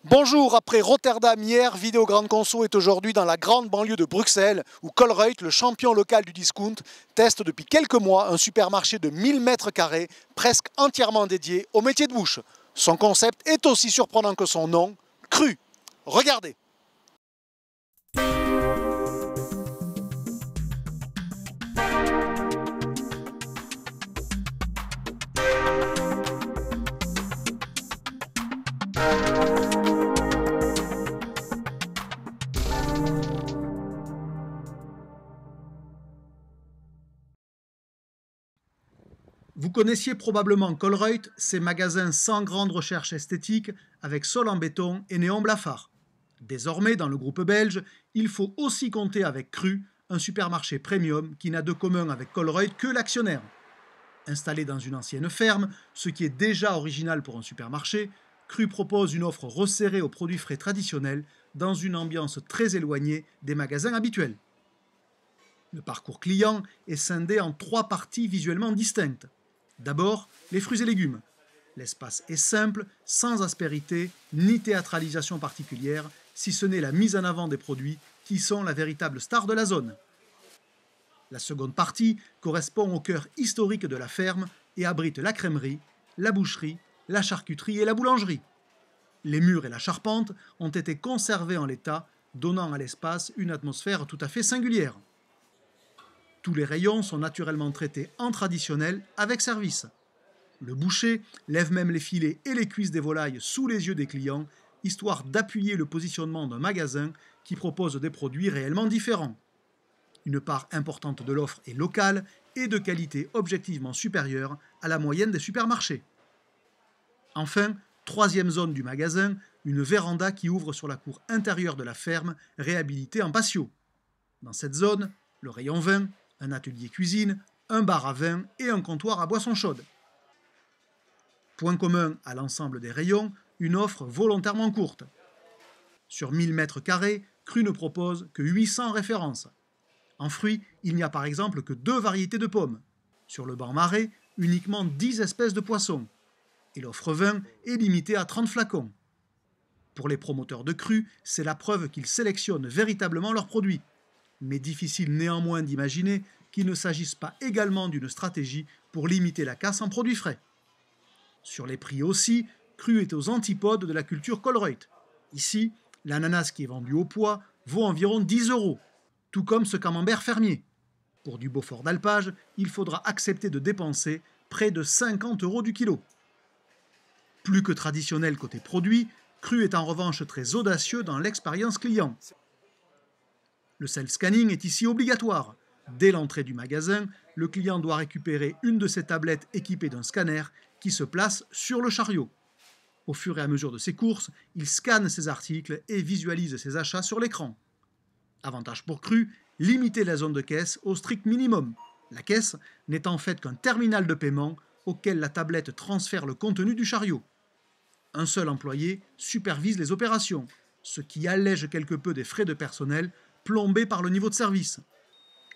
Bonjour, après Rotterdam hier, Vidéo Grande Conso est aujourd'hui dans la grande banlieue de Bruxelles où Colruyt, le champion local du discount, teste depuis quelques mois un supermarché de 1000 mètres carrés presque entièrement dédié au métier de bouche. Son concept est aussi surprenant que son nom, cru. Regardez. Vous connaissiez probablement Colruyt, ces magasins sans grande recherche esthétique, avec sol en béton et néon blafard. Désormais, dans le groupe belge, il faut aussi compter avec Cru, un supermarché premium qui n'a de commun avec Colruyt que l'actionnaire. Installé dans une ancienne ferme, ce qui est déjà original pour un supermarché, Cru propose une offre resserrée aux produits frais traditionnels dans une ambiance très éloignée des magasins habituels. Le parcours client est scindé en 3 parties visuellement distinctes. D'abord, les fruits et légumes. L'espace est simple, sans aspérité ni théâtralisation particulière, si ce n'est la mise en avant des produits qui sont la véritable star de la zone. La seconde partie correspond au cœur historique de la ferme et abrite la crèmerie, la boucherie, la charcuterie et la boulangerie. Les murs et la charpente ont été conservés en l'état, donnant à l'espace une atmosphère tout à fait singulière. Tous les rayons sont naturellement traités en traditionnel avec service. Le boucher lève même les filets et les cuisses des volailles sous les yeux des clients, histoire d'appuyer le positionnement d'un magasin qui propose des produits réellement différents. Une part importante de l'offre est locale et de qualité objectivement supérieure à la moyenne des supermarchés. Enfin, troisième zone du magasin, une véranda qui ouvre sur la cour intérieure de la ferme, réhabilitée en patio. Dans cette zone, le rayon vin, un atelier cuisine, un bar à vin et un comptoir à boissons chaudes. Point commun à l'ensemble des rayons, une offre volontairement courte. Sur 1000 mètres carrés, Cru ne propose que 800 références. En fruits, il n'y a par exemple que 2 variétés de pommes. Sur le banc marais, uniquement 10 espèces de poissons. Et l'offre vin est limitée à 30 flacons. Pour les promoteurs de Cru, c'est la preuve qu'ils sélectionnent véritablement leurs produits. Mais difficile néanmoins d'imaginer qu'il ne s'agisse pas également d'une stratégie pour limiter la casse en produits frais. Sur les prix aussi, Cru est aux antipodes de la culture Colruyt. Ici, l'ananas qui est vendu au poids vaut environ 10 €, tout comme ce camembert fermier. Pour du Beaufort d'alpage, il faudra accepter de dépenser près de 50 € du kilo. Plus que traditionnel côté produit, Cru est en revanche très audacieux dans l'expérience client. Le self-scanning est ici obligatoire. Dès l'entrée du magasin, le client doit récupérer une de ses tablettes équipées d'un scanner qui se place sur le chariot. Au fur et à mesure de ses courses, il scanne ses articles et visualise ses achats sur l'écran. Avantage pour Cru, limiter la zone de caisse au strict minimum. La caisse n'est en fait qu'un terminal de paiement auquel la tablette transfère le contenu du chariot. Un seul employé supervise les opérations, ce qui allège quelque peu des frais de personnel plombés par le niveau de service.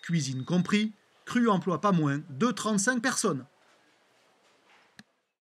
Cuisine compris, Cru emploie pas moins de 35 personnes.